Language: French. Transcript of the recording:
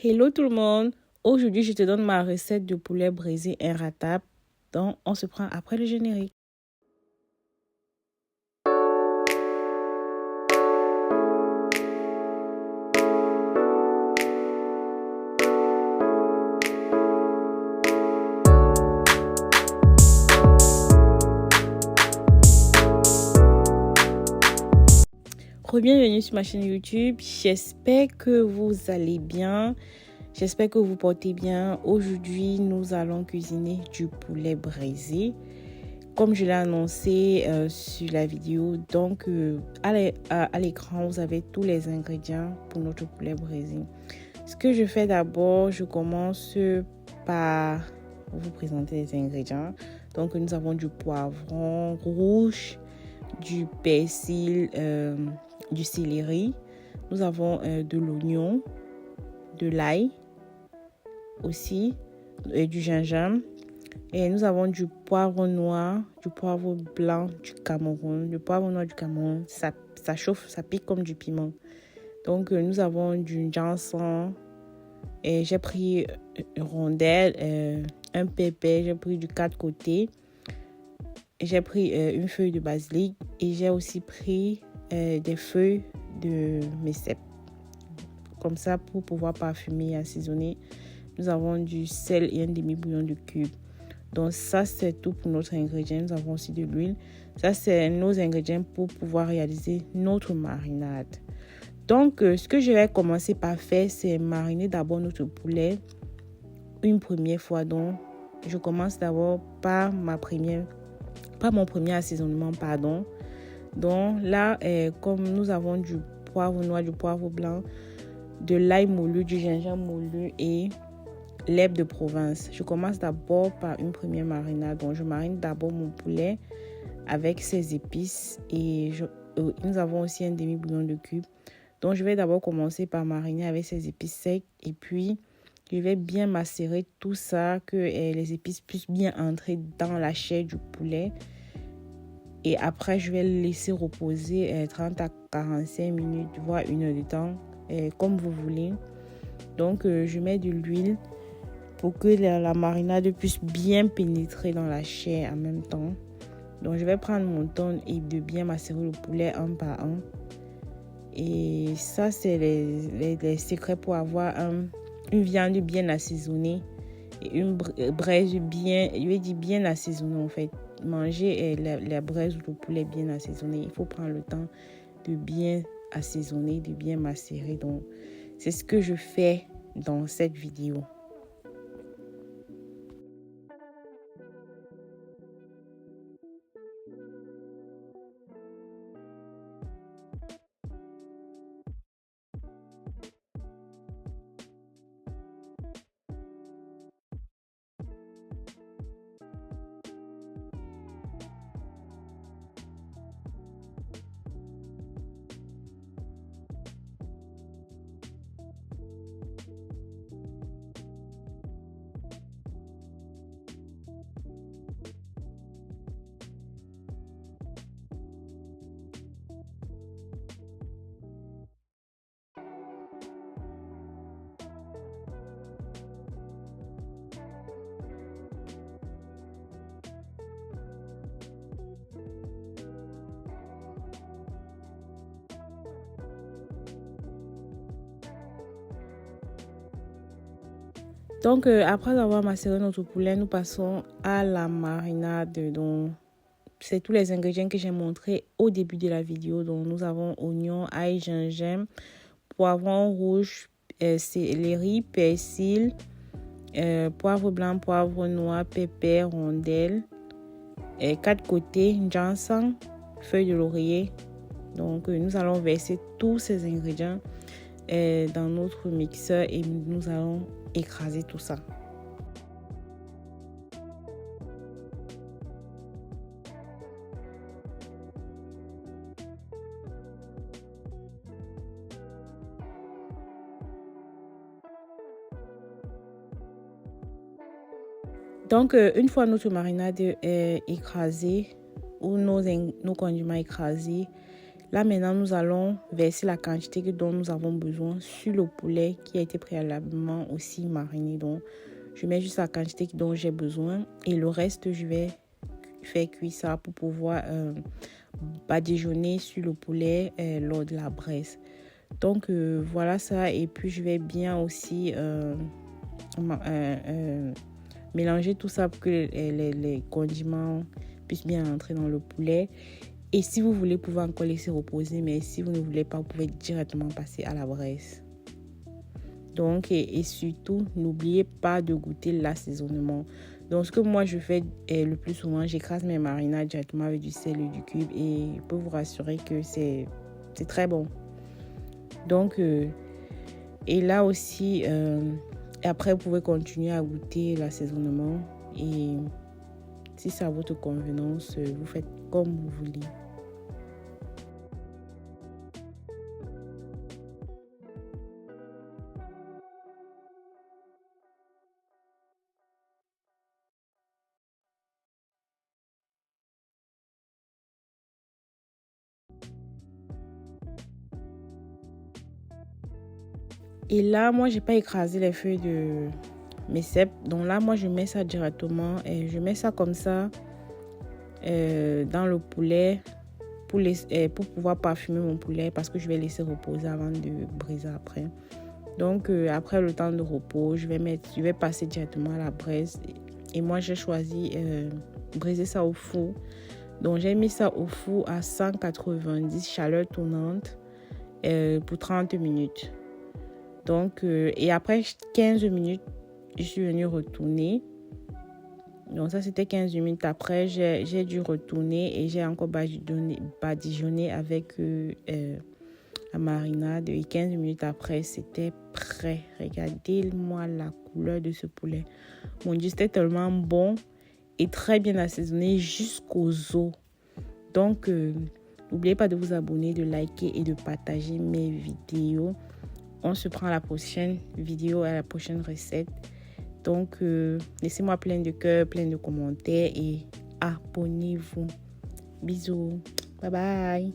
Hello tout le monde, aujourd'hui je te donne ma recette de poulet braisé inratable, donc on se prend après le générique. Bienvenue sur ma chaîne YouTube, j'espère que vous allez bien, j'espère que vous portez bien. Aujourd'hui nous allons cuisiner du poulet braisé comme je l'ai annoncé sur la vidéo. Donc à l'écran vous avez tous les ingrédients pour notre poulet braisé. Ce que je fais d'abord, je commence par vous présenter les ingrédients. Donc nous avons du poivron rouge, du persil, du céleri, nous avons de l'oignon, de l'ail aussi, du gingembre, et nous avons du poivre noir, du poivre blanc du Cameroun. Le poivre noir du Cameroun, ça chauffe, ça pique comme du piment. Donc nous avons du ginseng, et j'ai pris une rondelle, un pépé, j'ai pris du 4 côtés, j'ai pris une feuille de basilic et j'ai aussi pris des feuilles de messep, comme ça pour pouvoir parfumer et assaisonner. Nous avons du sel et un demi-bouillon de cube. Donc ça c'est tout pour notre ingrédient. Nous avons aussi de l'huile. Ça c'est nos ingrédients pour pouvoir réaliser notre marinade. Donc ce que je vais commencer par faire, c'est mariner d'abord notre poulet une première fois. Donc je commence d'abord par mon premier assaisonnement, pardon. Donc là, comme nous avons du poivre noir, du poivre blanc, de l'ail moulu, du gingembre moulu et l'herbe de Provence. Je commence d'abord par une première marinade. Donc je marine d'abord mon poulet avec ses épices et nous avons aussi un demi-bouillon de cube. Donc je vais d'abord commencer par mariner avec ses épices secs et puis je vais bien macérer tout ça, que les épices puissent bien entrer dans la chair du poulet. Et après, je vais le laisser reposer 30 à 45 minutes, voire 1 heure de temps, comme vous voulez. Donc, je mets de l'huile pour que la marinade puisse bien pénétrer dans la chair en même temps. Donc, je vais prendre mon temps et de bien macérer le poulet un par un. Et ça, c'est les secrets pour avoir une viande bien assaisonnée et une braise bien assaisonnée en fait. Manger la braise ou le poulet bien assaisonné, il faut prendre le temps de bien assaisonner, de bien macérer. Donc, c'est ce que je fais dans cette vidéo. Donc, après avoir macéré notre poulet, nous passons à la marinade. Donc, c'est tous les ingrédients que j'ai montrés au début de la vidéo. Donc, nous avons oignon, ail, gingembre, poivron rouge, céleri, persil, poivre blanc, poivre noir, pépé, rondelle, 4 côtés, ginseng, feuille de laurier. Donc, nous allons verser tous ces ingrédients dans notre mixeur et nous allons écraser tout ça. Donc, une fois notre marinade écrasée ou nos condiments écrasés, Là, maintenant, nous allons verser la quantité dont nous avons besoin sur le poulet qui a été préalablement aussi mariné. Donc, je mets juste la quantité dont j'ai besoin et le reste, je vais faire cuire ça pour pouvoir badigeonner sur le poulet lors de la braise. Donc, voilà ça. Et puis, je vais bien aussi mélanger tout ça pour que les condiments puissent bien entrer dans le poulet. Et si vous voulez, vous pouvez encore laisser reposer, mais si vous ne voulez pas, vous pouvez directement passer à la braise. Donc, et surtout, n'oubliez pas de goûter l'assaisonnement. Donc, ce que moi je fais le plus souvent, j'écrase mes marinades directement avec du sel et du cube et je peux vous rassurer que c'est très bon. Donc, et là aussi, après, vous pouvez continuer à goûter l'assaisonnement et si c'est à votre convenance, vous faites comme vous voulez. Et là, moi, j'ai pas écrasé les feuilles de mes cèpes. Donc là, moi, je mets ça directement et je mets ça comme ça dans le poulet pour pouvoir parfumer mon poulet parce que je vais laisser reposer avant de briser après. Donc après le temps de repos, je vais passer directement à la braise et moi j'ai choisi briser ça au four. Donc j'ai mis ça au four à 190 chaleur tournante pour 30 minutes. Donc et après 15 minutes, je suis venue retourner. Donc ça c'était 15 minutes après, j'ai dû retourner et j'ai encore badigeonné avec la marinade et 15 minutes après c'était prêt. Regardez-moi la couleur de ce poulet. Mon Dieu, c'était tellement bon et très bien assaisonné jusqu'aux os. Donc n'oubliez pas de vous abonner, de liker et de partager mes vidéos. On se prend à la prochaine vidéo, à la prochaine recette. Donc, laissez-moi plein de cœurs, plein de commentaires et abonnez-vous. Bisous. Bye bye.